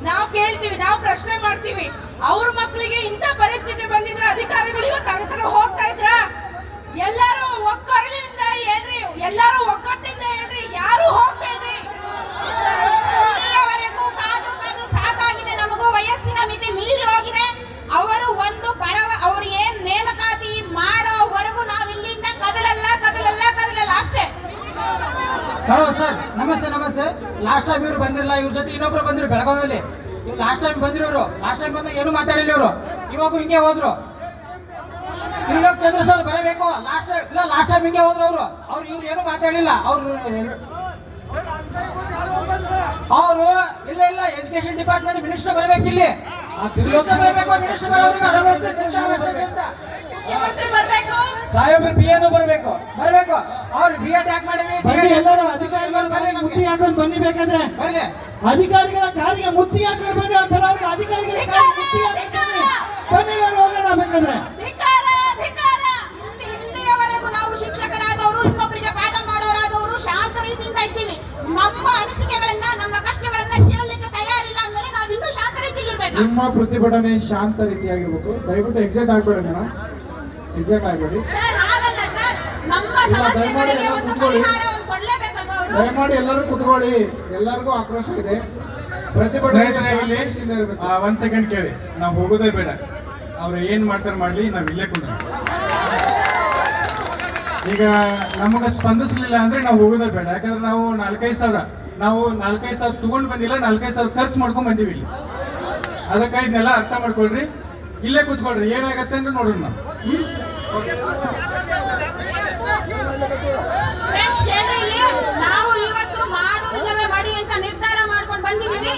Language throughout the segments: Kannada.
ನಾವು ಕೇಳ್ತೀವಿ, ನಾವು ಪ್ರಶ್ನೆ ಮಾಡ್ತೀವಿ. ಅವ್ರ ಮಕ್ಕಳಿಗೆ ಇಂಥ ಪರಿಸ್ಥಿತಿ ಬಂದಿದ್ರೆ ಅಧಿಕಾರಿಗಳು ಇವತ್ತು ಅಂತರ ಹೋಗ್ತಾ ಇದ್ರ? ಎಲ್ಲರೂ ಒಗ್ಗಟ್ಟಿನಿಂದ ಹೇಳ್ರಿ, ಎಲ್ಲರೂ ಒಗ್ಗಟ್ಟಿನಿಂದ ಹೇಳ್ರಿ, ಯಾರು ಹೋಗ್ಬೇಡ್ರಿ. ಇಲ್ಲಿಯವರೆಗೂ ಕಾದು ಕಾದು ಸಾಕಾಗಿದೆ, ನಮಗೂ ವಯಸ್ಸಿನ ಮಿತಿ ಮೀರಿ ಹೋಗಿದೆ. ಅವರು ಒಂದು ಅವ್ರು ಏನ್ ನೇಮಕಾತಿ ಮಾಡೋವರೆಗೂ ನಾವು ಇಲ್ಲಿಂದ ಕದಲಲ್ಲ ಅಷ್ಟೇ. ಹಲೋ ಸರ್, ನಮಸ್ತೆ. ಲಾಸ್ಟ್ ಟೈಮ್ ಇವ್ರು ಬಂದಿರಲ್ಲ, ಇವ್ರ ಜೊತೆ ಇನ್ನೊಬ್ರು ಬಂದ್ರು ಬೆಳಗಾವಿಯಲ್ಲಿ. ಇವ್ರು ಲಾಸ್ಟ್ ಟೈಮ್ ಬಂದಿರೋರು, ಲಾಸ್ಟ್ ಟೈಮ್ ಬಂದಾಗ ಏನು ಮಾತಾಡಿಲ್ಲ ಇವರು, ಇವಾಗೂ ಹಿಂಗೆ ಹೋದ್ರು. ತ್ರಿಲೋಕ್ ಚಂದ್ರ ಸರ್ ಬರಬೇಕು, ಲಾಸ್ಟ್ ಟೈಮ್ ಹಿಂಗೆ ಹೋದ್ರು ಅವ್ರು ಇವ್ರು ಏನು ಮಾತಾಡಲಿಲ್ಲ. ಅವರು ಇಲ್ಲ ಎಜುಕೇಶನ್ ಡಿಪಾರ್ಟ್ಮೆಂಟ್ ಮಿನಿಸ್ಟರ್ ಬರಬೇಕು, ಇಲ್ಲಿ ಮಿನಿಸ್ಟರ್ ಸಾಹೇಬ್ರು ಬಿಎನು ಬರಬೇಕು. ಅವ್ರು ಬಿ ಎಡ್ ಯಾಕೆ ಮಾಡಿವಿ? ಎಲ್ಲರೂ ಅಧಿಕಾರಿಗಳ ಕಾಲಿಗೆ ಮುತ್ತಿ ಹಾಕೊಂಡು ಬನ್ನಿ, ಬೇಕಾದ್ರೆ ಬರಲಿ. ಅಧಿಕಾರಿಗಳ ಕಾಲಿಗೆ ಮುತ್ತಿ ಹಾಕೊಂಡು ಬನ್ನಿ, ಬರೋರಿಗೆ ಅಧಿಕಾರಿಗಳ ಕಾಲಿಗೆ ಮುತ್ತಿ ಹಾಕೊಂಡು ಬನ್ನಿ ಹೋಗೋಣ ಬೇಕಾದ್ರೆ. ಇಲ್ಲಿಯವರೆಗೂ ನಾವು ಶಿಕ್ಷಕರಾದವರು, ಇನ್ನೊಬ್ಬರಿಗೆ ಪಾಠ ಮಾಡೋರಾದವರು ಶಾಂತ ರೀತಿಯಿಂದ ಇದ್ದೀವಿ. ನಮ್ಮ ಅನಿಸಿಕೆಗಳನ್ನ, ನಮ್ಮ ಕಷ್ಟಗಳನ್ನ ಕೇಳಲಿಕ್ಕೆ ತಯಾರಿಲ್ಲ ಅಂದ್ರೆ ನಾವು ಇನ್ನೂ ಶಾಂತ ರೀತಿಯಲ್ಲಿ ಇರ್ಬೇಕು. ನಿಮ್ಮ ಪ್ರತಿಭಟನೆ ಶಾಂತ ರೀತಿಯಾಗಿರ್ಬೇಕು. ದಯವಿಟ್ಟು ಎಕ್ಸಿಟ್ ಆಗ್ಬೇಡಿ ಮೇಡಮ್, ಎಕ್ಸಿಟ್ ಆಗ್ಬೇಡಿ. ಸರ್ ಹಾಗಲ್ಲ ಸರ್, ನಮ್ಮ ಸಮಸ್ಯೆಗಳಿಗೆ ಒಂದು ಪರಿಹಾರವನ್ನು ಕೊಡಲೇಬೇಕಲ್ವಾ ಅವರು? ದಯಮಾಡಿ ಎಲ್ಲರೂ ಕುತ್ಕೊಳ್ಳಿ, ಎಲ್ಲರಿಗೂ ಆಕ್ರೋಶ ಇದೆ. ಪ್ರತಿಭಟನೆ ಒಂದ್ ಸೆಕೆಂಡ್ ಕೇಳಿ, ನಾವು ಹೋಗೋದೇ ಬೇಡ, ಅವ್ರು ಏನ್ ಮಾಡ್ತಾರೆ ಮಾಡ್ಲಿ, ನಾವ್ ಇಲ್ಲೇ ಕುಂತ. ಈಗ ನಮಗ ಸ್ಪಂದಿಸ್ಲಿಲ್ಲ ಅಂದ್ರೆ ನಾವು ಹೋಗೋದೇ ಬೇಡ. ಯಾಕಂದ್ರೆ ನಾವು 4-5 ಸಾವಿರ ತಗೊಂಡ್ ಬಂದಿಲ್ಲ, 4-5 ಸಾವಿರ ಖರ್ಚು ಮಾಡ್ಕೊಂಡ್ ಬಂದಿವಿ ಇಲ್ಲಿ. ಅದಕ್ಕೆ ಇದನ್ನೆಲ್ಲ ಅರ್ಥ ಮಾಡ್ಕೊಳ್ರಿ, ಇಲ್ಲೇ ಕೂತ್ಕೊಳ್ರಿ, ಏನಾಗತ್ತೆ ಅಂದ್ರೆ ನೋಡ್ರಿ ನಾವು. ನಾವು ಇವತ್ತು ಮಾಡು ಇಲ್ಲವೇ ಮಡಿ ಅಂತ ನಿರ್ಧಾರ ಮಾಡ್ಕೊಂಡು ಬಂದಿದ್ದೀವಿ.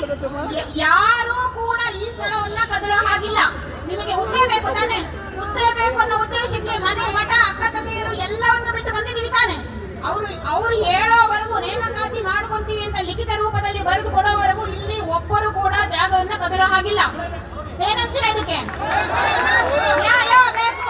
ಯಾರೂ ಕೂಡ ಈ ಸ್ಥಳವನ್ನ ಕದಲೋ ಹಾಗಿಲ್ಲ. ನಿಮಗೆ ಹುದ್ದೆ ಬೇಕು ತಾನೆ? ಹುದ್ದೆ ಬೇಕು ಅನ್ನೋ ಉದ್ದೇಶಕ್ಕೆ ಮನೆ ಮಠ ಅಕ್ಕ ತಂಗಿಯರು ಎಲ್ಲವನ್ನು ಬಿಟ್ಟು ಬಂದಿದ್ದೀವಿ ತಾನೆ? ಅವ್ರು ಹೇಳೋವರೆಗೂ, ನೇಮಕಾತಿ ಮಾಡ್ಕೊಂತೀವಿ ಅಂತ ಲಿಖಿತ ರೂಪದಲ್ಲಿ ಬರೆದು ಕೊಡೋವರೆಗೂ ಇಲ್ಲಿ ಒಬ್ಬರು ಕೂಡ ಜಾಗವನ್ನ ಕದಲೋ ಹಾಗಿಲ್ಲ. ಏನಂತೀರಾ ಇದಕ್ಕೆ? ನ್ಯಾಯ ಬೇಕು.